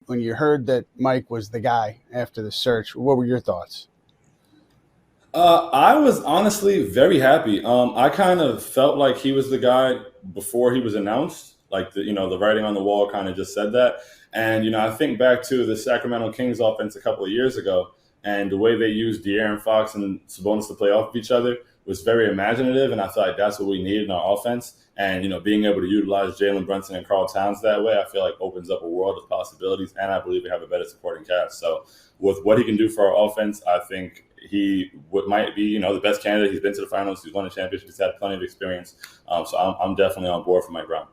when you heard that Mike was the guy after the search, what were your thoughts? I was honestly very happy. I kind of felt like he was the guy before he was announced. Like the writing on the wall kind of just said that. And I think back to the Sacramento Kings offense a couple of years ago, and the way they used De'Aaron Fox and Sabonis to play off of each other was very imaginative, and I feel like that's what we need in our offense. And being able to utilize Jalen Brunson and Karl Towns that way, I feel like opens up a world of possibilities, and I believe we have a better supporting cast. So with what he can do for our offense, I think he might be the best candidate. He's been to the finals, he's won a championship, he's had plenty of experience. So I'm definitely on board for Mike Brown.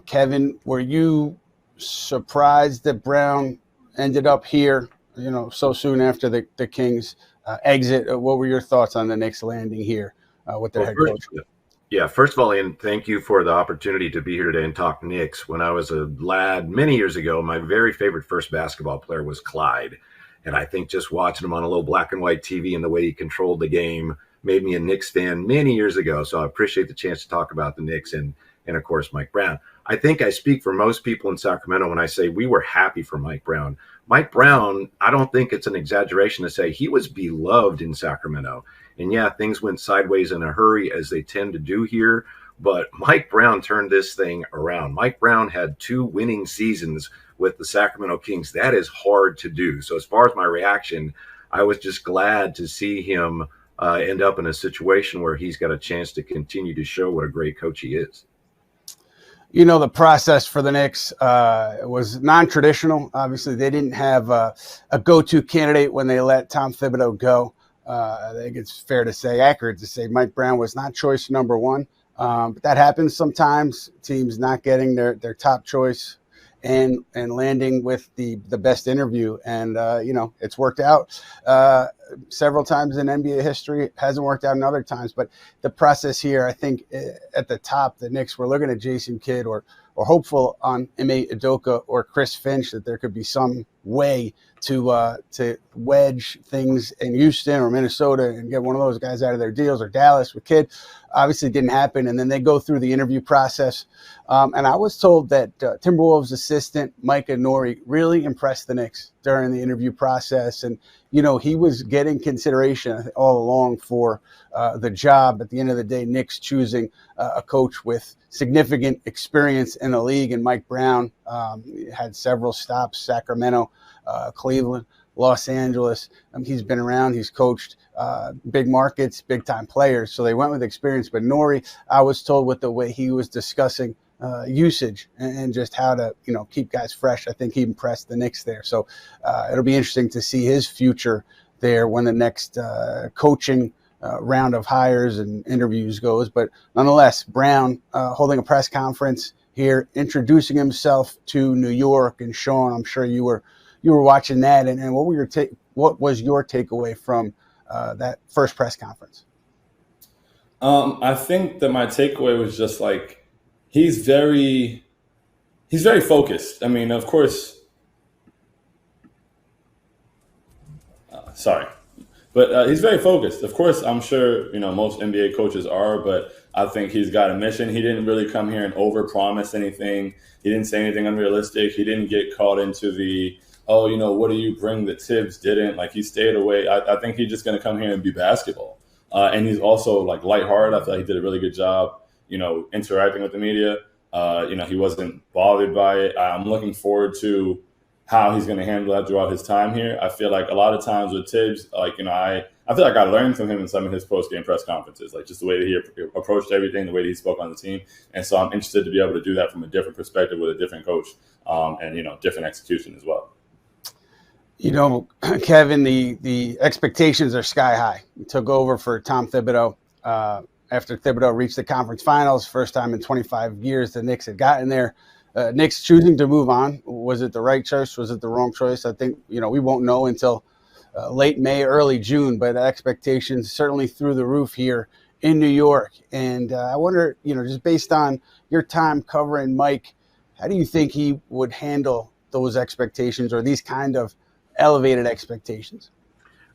Kevin, were you surprised that Brown ended up here, so soon after the Kings exit? What were your thoughts on the Knicks landing here with their head coach? Yeah, first of all, Ian, thank you for the opportunity to be here today and talk Knicks. When I was a lad many years ago, my very favorite first basketball player was Clyde. And I think just watching him on a little black and white TV and the way he controlled the game made me a Knicks fan many years ago. So I appreciate the chance to talk about the Knicks and of course, Mike Brown. I think I speak for most people in Sacramento when I say we were happy for Mike Brown. Mike Brown, I don't think it's an exaggeration to say he was beloved in Sacramento. And yeah, things went sideways in a hurry, as they tend to do here. But Mike Brown turned this thing around. Mike Brown had 2 winning seasons with the Sacramento Kings. That is hard to do. So as far as my reaction, I was just glad to see him end up in a situation where he's got a chance to continue to show what a great coach he is. The process for the Knicks was non-traditional. Obviously, they didn't have a go-to candidate when they let Tom Thibodeau go. I think it's fair to say, accurate to say, Mike Brown was not choice number 1. But that happens sometimes, teams not getting their top choice and landing with the best interview. And, it's worked out several times in NBA history. It hasn't worked out in other times. But the process here, I think at the top, the Knicks were looking at Jason Kidd or hopeful on Ime Udoka or Chris Finch that there could be some way to wedge things in Houston or Minnesota and get one of those guys out of their deals, or Dallas with Kidd. Obviously didn't happen. And then they go through the interview process. And I was told that Timberwolves assistant Micah Nori really impressed the Knicks during the interview process. And, he was getting consideration all along for the job. At the end of the day, Knicks choosing a coach with significant experience in the league. And Mike Brown had several stops: Sacramento, Cleveland, Los Angeles. He's been around. He's coached big markets, big-time players. So they went with experience. But Nori, I was told, with the way he was discussing usage and just how to, keep guys fresh, I think he impressed the Knicks there. So it'll be interesting to see his future there when the next coaching round of hires and interviews goes. But nonetheless, Brown holding a press conference here, introducing himself to New York. And Shaun, I'm sure you were watching that. And what was your takeaway from that first press conference? I think that my takeaway was just like, he's very focused. I mean, of course, but he's very focused. Of course, I'm sure, most NBA coaches are, but I think he's got a mission. He didn't really come here and overpromise anything. He didn't say anything unrealistic. He didn't get caught into the, what do you bring that Tibbs didn't? Like, he stayed away. I think he's just going to come here and be basketball. And he's also lighthearted. I feel like he did a really good job, interacting with the media. He wasn't bothered by it. I'm looking forward to how he's going to handle that throughout his time here. I feel like a lot of times with Tibbs, I feel like I learned from him in some of his post-game press conferences, just the way that he approached everything, the way that he spoke on the team. And so I'm interested to be able to do that from a different perspective with a different coach, and different execution as well. Kevin, the expectations are sky high. He took over for Tom Thibodeau after Thibodeau reached the conference finals, first time in 25 years the Knicks had gotten there. Knicks choosing to move on. Was it the right choice? Was it the wrong choice? I think, we won't know until late May, early June, but expectations certainly through the roof here in New York. And I wonder, just based on your time covering Mike, how do you think he would handle those expectations, or these kind of elevated expectations?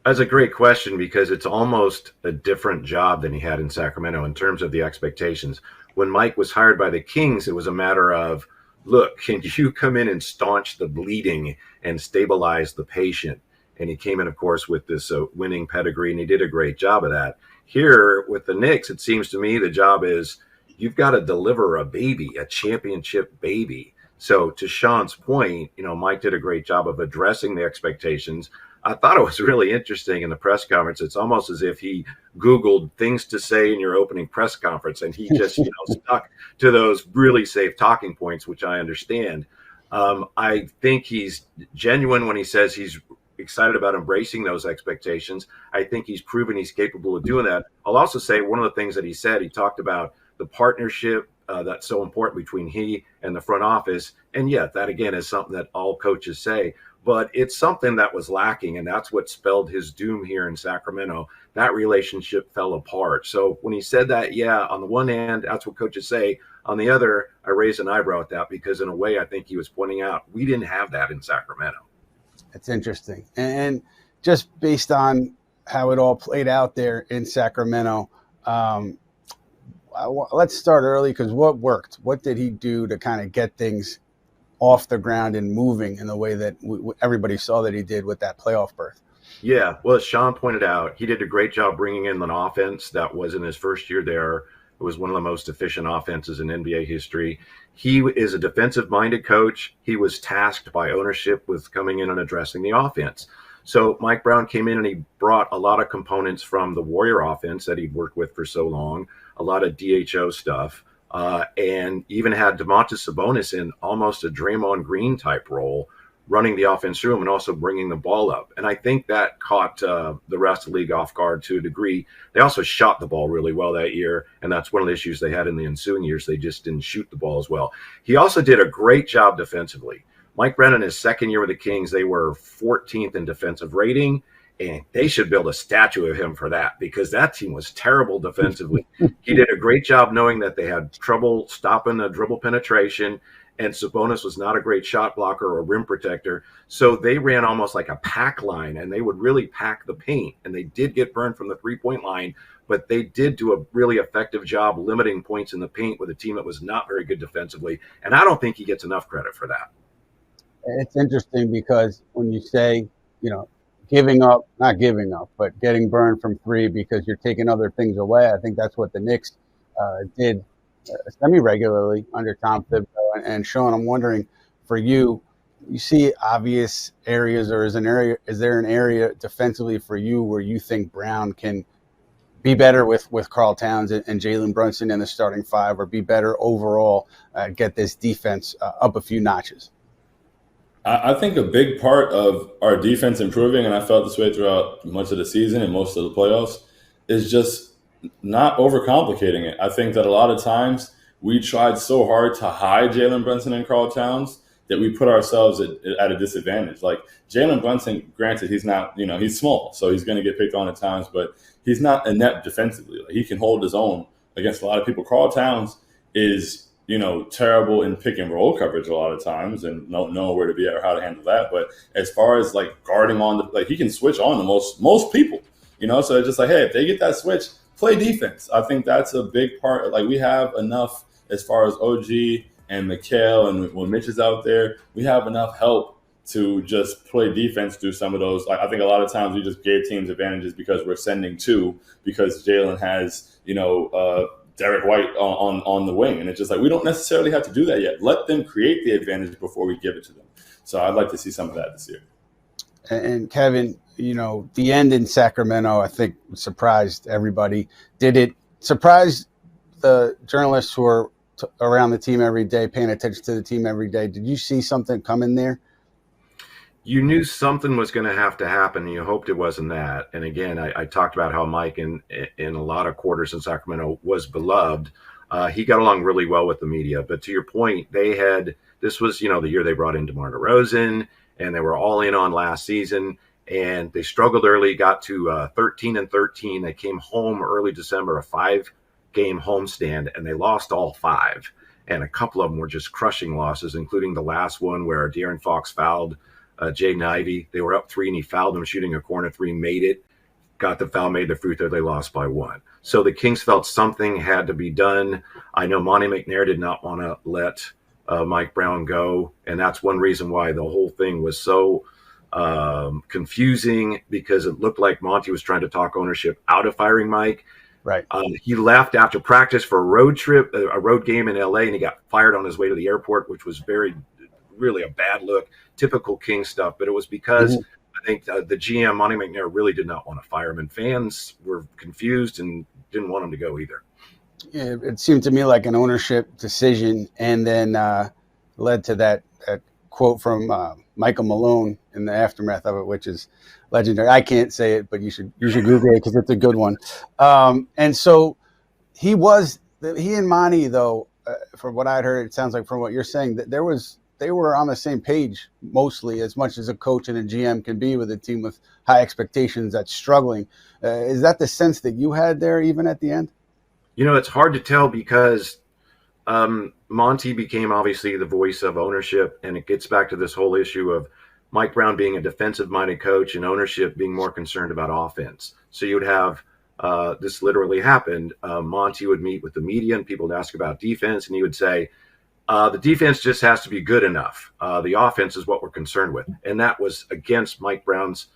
That's a great question, because it's almost a different job than he had in Sacramento in terms of the expectations. When Mike was hired by the Kings, it was a matter of, look, can you come in and staunch the bleeding and stabilize the patient? And he came in, of course, with this winning pedigree, and he did a great job of that. Here with the Knicks, it seems to me the job is you've got to deliver a baby, a championship baby. So to Shaun's point, Mike did a great job of addressing the expectations. I thought it was really interesting in the press conference. It's almost as if he Googled things to say in your opening press conference, and he just stuck to those really safe talking points, which I understand. I think he's genuine when he says he's excited about embracing those expectations. I think he's proven he's capable of doing that. I'll also say one of the things that he said, he talked about the partnership that's so important between he and the front office. And yeah, that again is something that all coaches say, but it's something that was lacking. And that's what spelled his doom here in Sacramento. That relationship fell apart. So when he said that, yeah, on the one hand, that's what coaches say. On the other, I raised an eyebrow at that because in a way, I think he was pointing out we didn't have that in Sacramento. That's interesting. And just based on how it all played out there in Sacramento, let's start early, because what worked? What did he do to kind of get things off the ground and moving in the way that everybody saw that he did with that playoff berth? Yeah, well, as Shaun pointed out, he did a great job bringing in an offense that was in his first year there. It was one of the most efficient offenses in NBA history. He is a defensive-minded coach. He was tasked by ownership with coming in and addressing the offense. So Mike Brown came in and he brought a lot of components from the Warrior offense that he'd worked with for so long, a lot of DHO stuff, and even had Domantas Sabonis in almost a Draymond Green type role, running the offense through him and also bringing the ball up. And I think that caught the rest of the league off guard to a degree. They also shot the ball really well that year, and that's one of the issues they had in the ensuing years. They just didn't shoot the ball as well. He also did a great job defensively. Mike Brown in his second year with the Kings, they were 14th in defensive rating, and they should build a statue of him for that because that team was terrible defensively. He did a great job knowing that they had trouble stopping the dribble penetration, and Sabonis was not a great shot blocker or rim protector. So they ran almost like a pack line, and they would really pack the paint. And they did get burned from the three-point line, but they did do a really effective job limiting points in the paint with a team that was not very good defensively. And I don't think he gets enough credit for that. It's interesting because when you say, giving up, not giving up, but getting burned from three because you're taking other things away, I think that's what the Knicks did semi-regularly under Tom Thibodeau. And Shaun, I'm wondering, for you, you see obvious areas, or is there an area defensively for you where you think Brown can be better with Karl Towns and Jalen Brunson in the starting five, or be better overall, get this defense up a few notches? I think a big part of our defense improving, and I felt this way throughout much of the season and most of the playoffs, is just not overcomplicating it. I think that a lot of times we tried so hard to hide Jalen Brunson and Karl Towns that we put ourselves at a disadvantage. Like Jalen Brunson, granted, he's not, he's small, so he's going to get picked on at times, but he's not inept defensively. Like, he can hold his own against a lot of people. Karl Towns is, terrible in pick and roll coverage a lot of times and don't know where to be at or how to handle that. But as far as like guarding on he can switch on to most people, so it's just like, hey, if they get that switch, play defense. I think that's a big part. Like, we have enough as far as OG and Mikal, and when Mitch is out there, we have enough help to just play defense through some of those. I think a lot of times we just gave teams advantages because we're sending two, because Jalen has, Derek White on the wing. And it's just like, we don't necessarily have to do that yet. Let them create the advantage before we give it to them. So I'd like to see some of that this year. And Kevin, the end in Sacramento, I think, surprised everybody. Did it surprise the journalists who are around the team every day, paying attention to the team every day? Did you see something coming there? You knew something was going to have to happen, and you hoped it wasn't that. And again, I talked about how Mike in a lot of quarters in Sacramento was beloved. He got along really well with the media. But to your point, this was, the year they brought in DeMar DeRozan, and they were all in on last season. And they struggled early, got to 13-13. They came home early December, a 5-game homestand, and they lost all 5. And a couple of them were just crushing losses, including the last one where De'Aaron Fox fouled Jaden Ivey. They were up 3 and he fouled him shooting a corner 3, made it, got the foul, made the free throw. They lost by 1. So the Kings felt something had to be done. I know Monty McNair did not want to let Mike Brown go. And that's one reason why the whole thing was so confusing, because it looked like Monty was trying to talk ownership out of firing Mike. Right. He left after practice for a road game in LA, and he got fired on his way to the airport, which was really a bad look, typical King stuff. But it was because I think the GM, Monty McNair, really did not want to fire him, and fans were confused and didn't want him to go either. Yeah, it seemed to me like an ownership decision, and then led to that quote from Michael Malone in the aftermath of it, which is legendary. I can't say it, but you should Google it because it's a good one. And so he and Monty, though, from what I'd heard, it sounds like from what you're saying, that they were on the same page mostly, as much as a coach and a GM can be with a team with high expectations that's struggling. Is that the sense that you had there, even at the end? It's hard to tell because Monty became obviously the voice of ownership, and it gets back to this whole issue of Mike Brown being a defensive-minded coach and ownership being more concerned about offense. So you would have this literally happened. Monty would meet with the media and people would ask about defense, and he would say, the defense just has to be good enough. The offense is what we're concerned with. And that was against Mike Brown's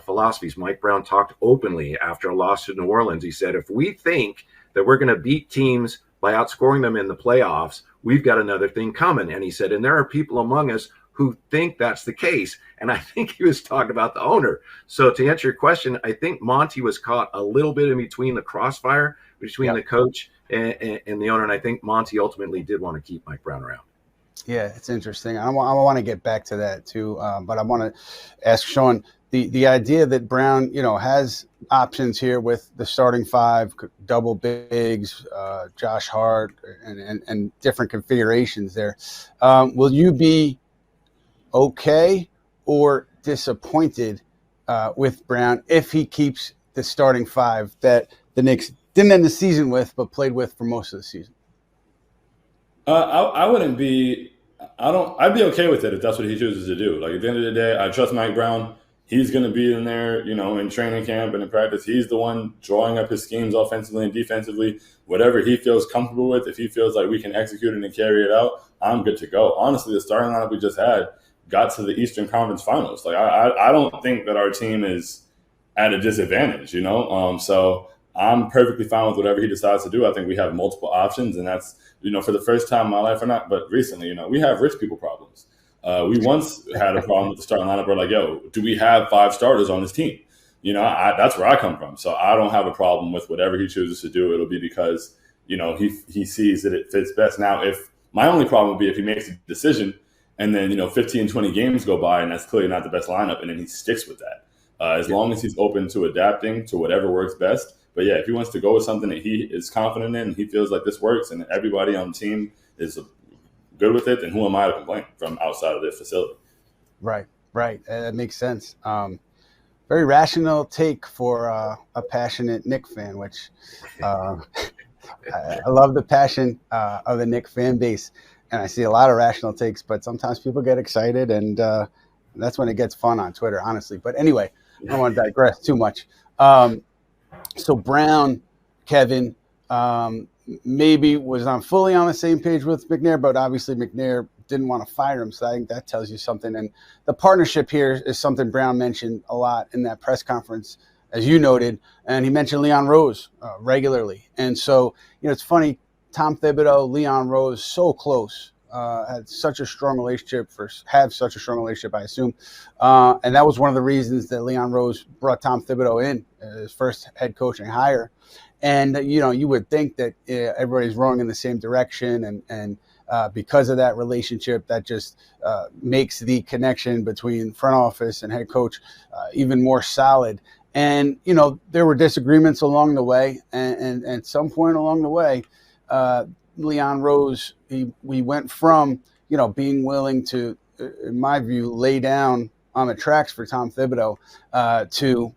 philosophies. Mike Brown talked openly after a loss to New Orleans. He said, if we think that we're going to beat teams by outscoring them in the playoffs, we've got another thing coming. And he said, and there are people among us who think that's the case. And I think he was talking about the owner. So to answer your question, I think Monty was caught a little bit in between the crossfire between the coach and the owner. And I think Monty ultimately did want to keep Mike Brown around. Yeah, it's interesting. I want to get back to that too. But I want to ask Shaun, the idea that Brown, has options here with the starting five, double bigs, Josh Hart, and different configurations there. Will you be okay or disappointed with Brown if he keeps the starting five that the Knicks didn't end the season with, but played with for most of the season? I wouldn't be. I'd be okay with it if that's what he chooses to do. Like, at the end of the day, I trust Mike Brown. He's going to be in there, in training camp and in practice. He's the one drawing up his schemes offensively and defensively. Whatever he feels comfortable with, if he feels like we can execute it and carry it out, I'm good to go. Honestly, the starting lineup we just had got to the Eastern Conference Finals. Like, I don't think that our team is at a disadvantage, So I'm perfectly fine with whatever he decides to do. I think we have multiple options, and that's, for the first time in my life or not, but recently, we have rich people problems. We once had a problem with the starting lineup. We're like, yo, do we have 5 starters on this team? That's where I come from. So I don't have a problem with whatever he chooses to do. It'll be because, he sees that it fits best. Now, if my only problem would be if he makes a decision and then, 15, 20 games go by and that's clearly not the best lineup, and then he sticks with that. As long as he's open to adapting to whatever works best. But yeah, if he wants to go with something that he is confident in and he feels like this works and everybody on the team is good with it, then who am I to complain from outside of the facility? Right. That makes sense. Very rational take for a passionate Knicks fan, which I love the passion of the Knicks fan base. And I see a lot of rational takes, but sometimes people get excited, and that's when it gets fun on Twitter, honestly. But anyway, I don't want to digress too much. So Brown, Kevin, maybe was not fully on the same page with McNair, but obviously McNair didn't want to fire him. So I think that tells you something. And the partnership here is something Brown mentioned a lot in that press conference, as you noted. And he mentioned Leon Rose regularly. And so, it's funny, Tom Thibodeau, Leon Rose, so close, had such a strong relationship, I assume. And that was one of the reasons that Leon Rose brought Tom Thibodeau in, his first head coaching hire. And, you would think that everybody's rowing in the same direction. And because of that relationship, that just makes the connection between front office and head coach even more solid. And, there were disagreements along the way. And at some point along the way, Leon Rose, we went from, being willing to, in my view, lay down on the tracks for Tom Thibodeau to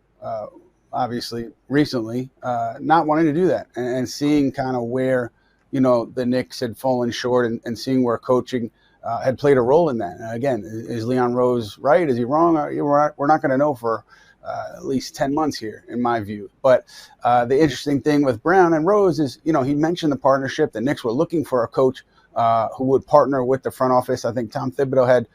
obviously recently not wanting to do that and seeing kind of where, the Knicks had fallen short and seeing where coaching had played a role in that. And again, is Leon Rose right? Is he wrong? We're not going to know for at least 10 months here, in my view. But the interesting thing with Brown and Rose is, he mentioned the partnership. The Knicks were looking for a coach who would partner with the front office. I think Tom Thibodeau had,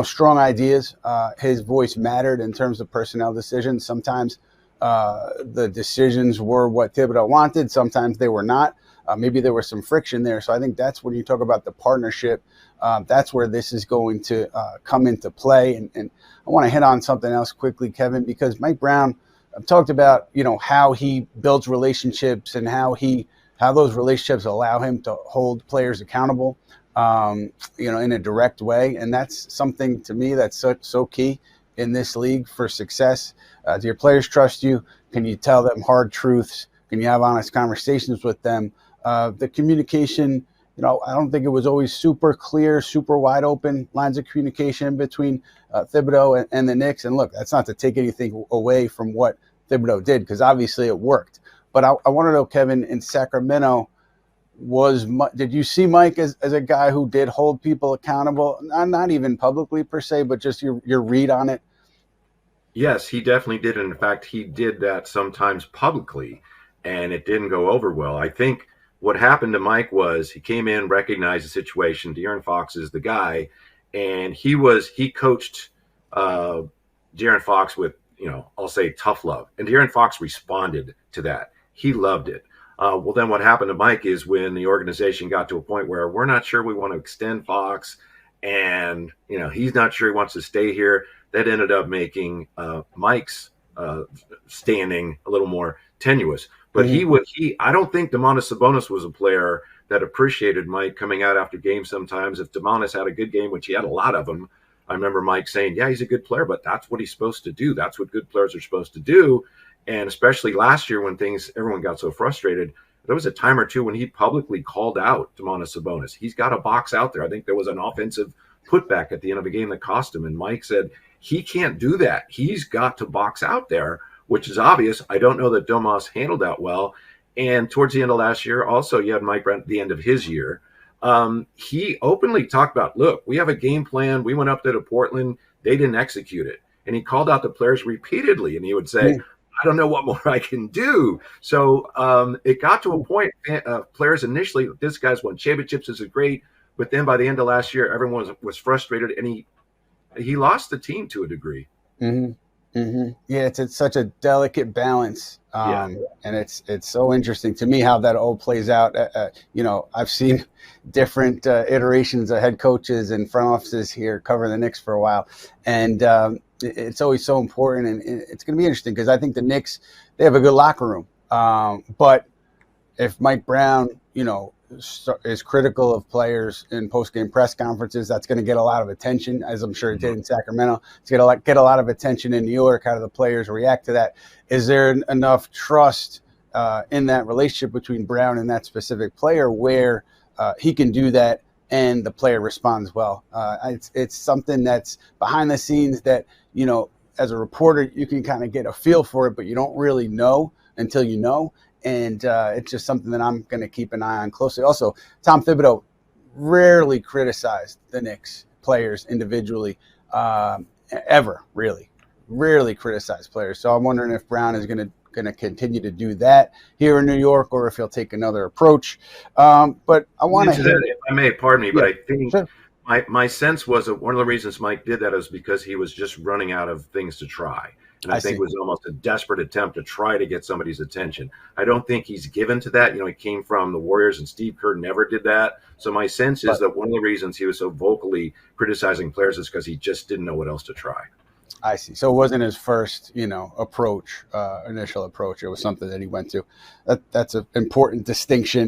strong ideas. His voice mattered in terms of personnel decisions. Sometimes the decisions were what Thibodeau wanted. Sometimes they were not. Maybe there was some friction there. So I think that's when you talk about the partnership. That's where this is going to come into play. And I want to hit on something else quickly, Kevin, because Mike Brown talked about, how he builds relationships and how those relationships allow him to hold players accountable, in a direct way. And that's something to me that's so key in this league for success. Do your players trust you? Can you tell them hard truths? Can you have honest conversations with them? The communication, I don't think it was always super clear, super wide open lines of communication between Thibodeau and the Knicks. And look, that's not to take anything away from what Thibodeau did, because obviously it worked. But I want to know, Kevin, in Sacramento, did you see Mike as a guy who did hold people accountable? Not even publicly per se, but just your read on it? Yes, he definitely did. And in fact, he did that sometimes publicly, and it didn't go over well. I think what happened to Mike was he came in, recognized the situation. De'Aaron Fox is the guy, and he coached De'Aaron Fox with, I'll say tough love. And De'Aaron Fox responded to that. He loved it. Well, then what happened to Mike is when the organization got to a point where we're not sure we want to extend Fox, and he's not sure he wants to stay here. That ended up making Mike's standing a little more tenuous. But I don't think Domantas Sabonis was a player that appreciated Mike coming out after games sometimes. If Domantas had a good game, which he had a lot of them, I remember Mike saying, yeah, he's a good player, but that's what he's supposed to do. That's what good players are supposed to do. And especially last year when everyone got so frustrated, there was a time or two when he publicly called out Domantas Sabonis. He's got a box out there. I think there was an offensive putback at the end of a game that cost him. And Mike said, he can't do that. He's got to box out there, which is obvious. I don't know that Domas handled that well. And towards the end of last year, also, you had Mike Brown at the end of his year. He openly talked about, look, we have a game plan. We went up there to Portland. They didn't execute it. And he called out the players repeatedly. And he would say, I don't know what more I can do. So it got to a point, players initially, this guy's won championships, this is great. But then by the end of last year, everyone was frustrated, and he lost the team to a degree. Mm-hmm. Mm-hmm. Yeah, it's such a delicate balance, and it's so interesting to me how that all plays out. I've seen different iterations of head coaches and front offices here covering the Knicks for a while, and it's always so important. And it's going to be interesting because I think the Knicks, they have a good locker room, but if Mike Brown, is critical of players in post-game press conferences, that's going to get a lot of attention, as I'm sure it did in Sacramento. It's going to get a lot of attention in New York. How do the players react to that? Is there enough trust in that relationship between Brown and that specific player where he can do that and the player responds well? It's something that's behind the scenes that, as a reporter, you can kind of get a feel for it, but you don't really know until you know. And it's just something that I'm going to keep an eye on closely. Also, Tom Thibodeau rarely criticized the Knicks players individually, ever, really. Rarely criticized players. So I'm wondering if Brown is going to continue to do that here in New York, or if he'll take another approach. But I want to – if I may, pardon me, but I think my sense was that one of the reasons Mike did that is because he was just running out of things to try. And I think it was almost a desperate attempt to try to get somebody's attention. I don't think he's given to that. He came from the Warriors, and Steve Kerr never did that. So my sense is that one of the reasons he was so vocally criticizing players is because he just didn't know what else to try. I see. So it wasn't his first, initial approach. It was something that he went to. That's an important distinction.